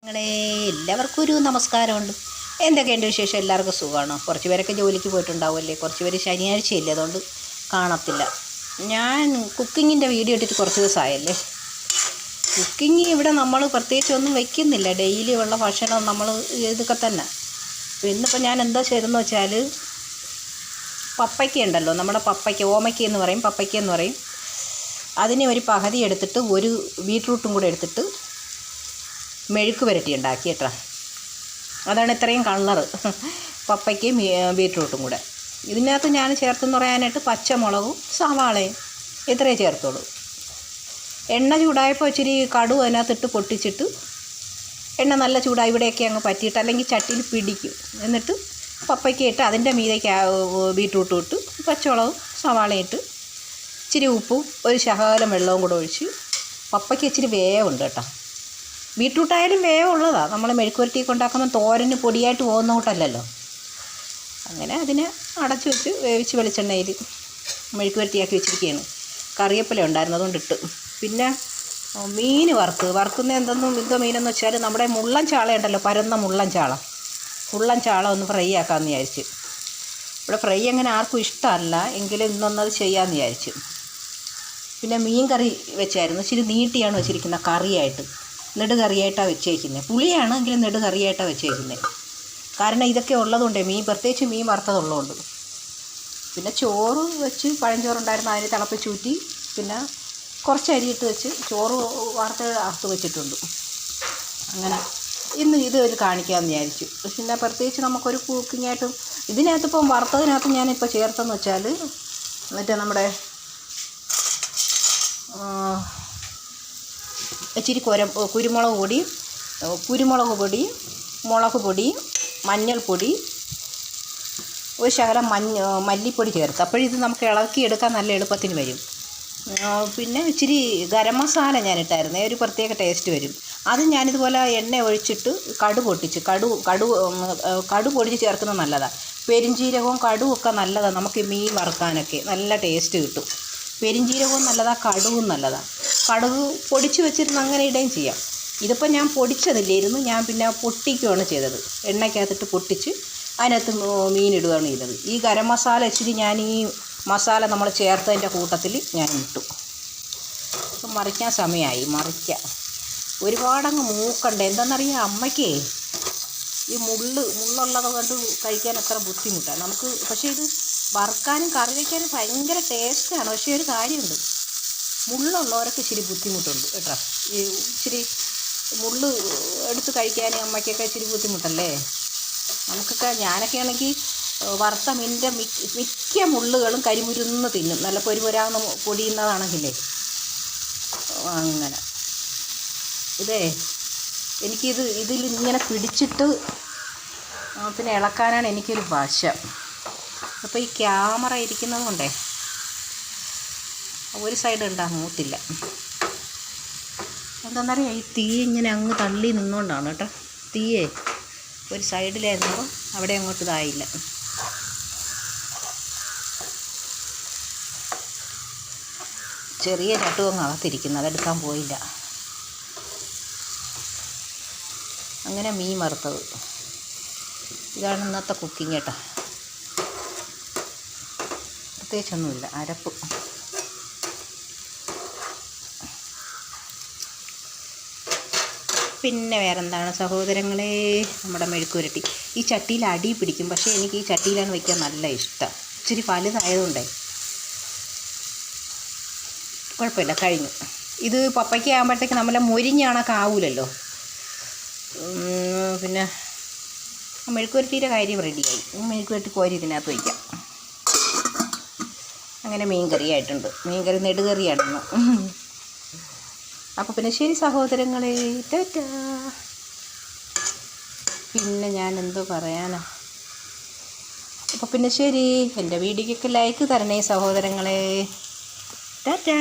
നിങ്ങളെ എല്ലാവർക്കും ഒരു നമസ്കാരമുണ്ട്. എന്തൊക്കെയുണ്ട് വിശേഷം? എല്ലാവർക്കും സുഖമാണോ? കുറച്ച് പേരൊക്കെ ജോലിക്ക് പോയിട്ടുണ്ടാവുമല്ലേ, കുറച്ച് പേര് ശനിയാഴ്ചയില്ലേ, അതുകൊണ്ട് കാണത്തില്ല. ഞാൻ കുക്കിങ്ങിൻ്റെ വീഡിയോ ഇട്ടിട്ട് കുറച്ച് ദിവസമായല്ലേ. കുക്കിങ് ഇവിടെ നമ്മൾ പ്രത്യേകിച്ച് ഒന്നും വയ്ക്കുന്നില്ല, ഡെയിലി ഉള്ള ഭക്ഷണം നമ്മൾ ഇതൊക്കെ തന്നെ. ഇന്നിപ്പോൾ ഞാൻ എന്താ ചെയ്തതെന്ന് വെച്ചാൽ, പപ്പയ്ക്ക ഉണ്ടല്ലോ, നമ്മുടെ പപ്പയ്ക്ക, ഓമയ്ക്ക എന്ന് പറയും, പപ്പയ്ക്ക എന്ന് പറയും. അതിനെ ഒരു പകുതി എടുത്തിട്ട് ഒരു ബീട്രൂട്ടും കൂടെ എടുത്തിട്ട് മെഴുക്ക് പുരട്ടി ഉണ്ടാക്കി കേട്ടോ. അതാണ് ഇത്രയും കളറ്, പപ്പയ്ക്കയും ബീട്രൂട്ടും കൂടെ. ഇതിനകത്ത് ഞാൻ ചേർത്തെന്ന് പറയാനായിട്ട് പച്ചമുളകും സവാളയും ഇത്രയേ ചേർത്തുള്ളൂ. എണ്ണ ചൂടായപ്പോൾ ഇച്ചിരി കടുക് അതിനകത്തിട്ട് പൊട്ടിച്ചിട്ട്, എണ്ണ നല്ല ചൂടായി ഇവിടെയൊക്കെ അങ്ങ് പറ്റിയിട്ട്, അല്ലെങ്കിൽ ചട്ടിയിൽ പിടിക്കും. എന്നിട്ട് പപ്പയ്ക്ക ഇട്ട് അതിൻ്റെ മീതേക്ക് ബീട്രൂട്ടും ഇട്ട് പച്ചമുളകും സവാളയും ഇട്ട് ഇച്ചിരി ഉപ്പും ഒരു ശകലം വെള്ളവും കൂടെ ഒഴിച്ച്. പപ്പയ്ക്ക് ഇച്ചിരി വേവുണ്ട് കേട്ടോ. ബീട്രൂട്ടായാലും വേവുള്ളതാണ്. നമ്മൾ മെഴുക്കുവരട്ടിയൊക്കെ ഉണ്ടാക്കുമ്പോൾ തോരന് പൊടിയായിട്ട് പോകുന്ന കൂട്ടല്ലല്ലോ. അങ്ങനെ അതിനെ അടച്ചു വെച്ച് വേവിച്ച് വെളിച്ചെണ്ണയിൽ മെഴുക്കുവരട്ടിയാക്കി വെച്ചിരിക്കുകയാണ്. കറിവേപ്പില ഉണ്ടായിരുന്നു, അതുകൊണ്ടിട്ട്. പിന്നെ മീൻ വറുക്കുന്ന എന്തോ മീനെന്ന് വെച്ചാൽ നമ്മുടെ മുള്ളൻ ചാള ഉണ്ടല്ലോ, പരന്ന മുള്ളൻ ചാള ഒന്ന് ഫ്രൈ ആക്കാമെന്ന് വിചാരിച്ച്. ഇവിടെ ഫ്രൈ അങ്ങനെ ആർക്കും ഇഷ്ടമല്ല, എങ്കിലും ഇന്നൊന്നത് ചെയ്യാമെന്ന് വിചാരിച്ചു. പിന്നെ മീൻ കറി വെച്ചായിരുന്നു, ഇച്ചിരി നീട്ടിയാണ് വെച്ചിരിക്കുന്നത്, കറിയായിട്ട് നെടുകറിയായിട്ടാണ് വെച്ചേക്കുന്നത്. പുളിയാണ് എങ്കിലും നെടുകറിയായിട്ടാണ് വെച്ചേക്കുന്നത്. കാരണം ഇതൊക്കെ ഉള്ളതുകൊണ്ട്, പ്രത്യേകിച്ച് മീൻ വറുത്തതുള്ളതുകൊണ്ട്. പിന്നെ ചോറ് വെച്ച്, പഴഞ്ചോറുണ്ടായിരുന്നു, അതിന് തിളപ്പിച്ചൂറ്റി. പിന്നെ കുറച്ച് അരിയിട്ട് വെച്ച് ചോറ് അറുത്ത് വെച്ചിട്ടുണ്ട്. അങ്ങനെ ഇന്ന് ഇത് ഒരു കാണിക്കാമെന്ന് വിചാരിച്ചു. പിന്നെ പ്രത്യേകിച്ച് നമുക്കൊരു കുക്കിങ്ങായിട്ടും ഇതിനകത്തിപ്പം വറുത്തതിനകത്ത് ഞാനിപ്പോൾ ചേർത്തെന്ന് വെച്ചാൽ, മറ്റേ നമ്മുടെ ഇച്ചിരി കുരുമുളക് പൊടി, മുളക് പൊടി, മഞ്ഞൾപ്പൊടി, ഒരു ശകലം മല്ലിപ്പൊടി ചേർത്ത്. അപ്പോഴിത് നമുക്ക് ഇളക്കിയെടുക്കാൻ നല്ല എളുപ്പത്തിന് വരും. പിന്നെ ഇച്ചിരി ഗരം മസാല ഞാനിട്ടായിരുന്നു, ഒരു പ്രത്യേക ടേസ്റ്റ് വരും. അത് ഞാനിതുപോലെ എണ്ണ ഒഴിച്ചിട്ട് കടു പൊടിച്ച് ചേർക്കുന്നത് നല്ലതാണ്. പെരുംജീരകവും കടുവും ഒക്കെ നല്ലതാണ്, നമുക്ക് മീൻ വറുക്കാനൊക്കെ നല്ല ടേസ്റ്റ് കിട്ടും. പെരുംജീരകവും നല്ലതാണ്, കടുവും നല്ലതാണ്. കടുക് പൊടിച്ച് വെച്ചിരുന്ന് അങ്ങനെ ഇടുകയും ചെയ്യാം. ഇതിപ്പോൾ ഞാൻ പൊടിച്ചതില്ലായിരുന്നു, ഞാൻ പിന്നെ പൊട്ടിക്കുകയാണ് ചെയ്തത്. എണ്ണയ്ക്കകത്തിട്ട് പൊട്ടിച്ച് അതിനകത്ത് മീനിടുകയാണ് ചെയ്തത്. ഈ ഗരം മസാല ഇച്ചിരി ഞാൻ ഈ മസാല നമ്മൾ ചേർത്തതിൻ്റെ കൂട്ടത്തിൽ ഞാൻ ഇട്ടു. ഇപ്പം മറിക്കാൻ സമയമായി, മറിക്കാം. ഒരുപാടങ്ങ് മൂക്കണ്ട. എന്താണെന്നറിയാം, അമ്മയ്ക്കേ ഈ മുള്ളുള്ളത് കൊണ്ട് കഴിക്കാൻ അത്ര ബുദ്ധിമുട്ടാണ് നമുക്ക്. പക്ഷേ ഇത് വറുക്കാനും കറി വയ്ക്കാനും ഭയങ്കര ടേസ്റ്റാണ്. പക്ഷേ ഒരു കാര്യമുണ്ട്, മുള്ളുള്ളവരൊക്കെ ഇച്ചിരി ബുദ്ധിമുട്ടുണ്ട് കേട്ടോ. ഈ ഇച്ചിരി മുള്ള് എടുത്ത് കഴിക്കാൻ അമ്മയ്ക്കൊക്കെ ഇച്ചിരി ബുദ്ധിമുട്ടല്ലേ. ഞാനൊക്കെ ആണെങ്കിൽ വറുത്ത മീനിൻ്റെ മിക്ക മുള്ളുകളും കരിമുരുന്ന് തിന്നും, നല്ല പൊരിപൊരാന്ന് പൊടിയുന്നതാണെങ്കിലേ. അങ്ങനെ ഇതിൽ ഇങ്ങനെ പിടിച്ചിട്ട് പിന്നെ ഇളക്കാനാണ് എനിക്കൊരു വശം. അപ്പോൾ ഈ ക്യാമറ ഇരിക്കുന്നത് കൊണ്ടേ ഒരു സൈഡ് മൂത്തില്ല. എന്താണെന്നറിയാം, ഈ തീ ഇങ്ങനെ അങ്ങ് തള്ളി നിന്നുകൊണ്ടാണ് കേട്ടോ. തീയേ ഒരു സൈഡിലായിരുന്നപ്പോൾ അവിടെ അങ്ങോട്ട് ഇതായില്ല. ചെറിയ ചട്ടുകങ്ങ് അകത്തിരിക്കുന്നു, അതെടുക്കാൻ പോയില്ല. അങ്ങനെ മീൻ വറുത്തത്. ഇതാണ് ഇന്നത്തെ കുക്കിംഗ് കേട്ടോ. പ്രത്യേകിച്ചൊന്നുമില്ല, അരപ്പ്. പിന്നെ വേറെന്താണ് സഹോദരങ്ങളെ, നമ്മുടെ മെഴുക്കുപുരട്ടി ഈ ചട്ടിയിൽ അടി പിടിക്കും. പക്ഷേ എനിക്ക് ഈ ചട്ടിയിലാണ് വയ്ക്കാൻ നല്ല ഇഷ്ടം. ഇച്ചിരി വലുതായതുകൊണ്ടേ കുഴപ്പമില്ല, കഴിഞ്ഞു. ഇത് പപ്പയ്ക്ക ആകുമ്പോഴത്തേക്ക് നമ്മളെ മൊരിഞ്ഞാണൊക്കെ ആവൂലല്ലോ. പിന്നെ മെഴുക്കുപുരട്ടിയുടെ കാര്യം റെഡിയായി. മെഴുക്കുപുരട്ടി കോരി ഇതിനകത്ത് വയ്ക്കാം. അങ്ങനെ മീൻകറി ആയിട്ടുണ്ട്. മീൻകറി നെടുകറിയാണെന്ന്. അപ്പോൾ പിന്നെ ശരി സഹോദരങ്ങളെ, ടാറ്റാ. പിന്നെ ഞാൻ എന്തോ പറയാനാ. അപ്പോൾ പിന്നെ ശരി, എൻ്റെ വീഡിയോയ്ക്ക് ലൈക്ക് തരണേ സഹോദരങ്ങളെ. ടാറ്റാ.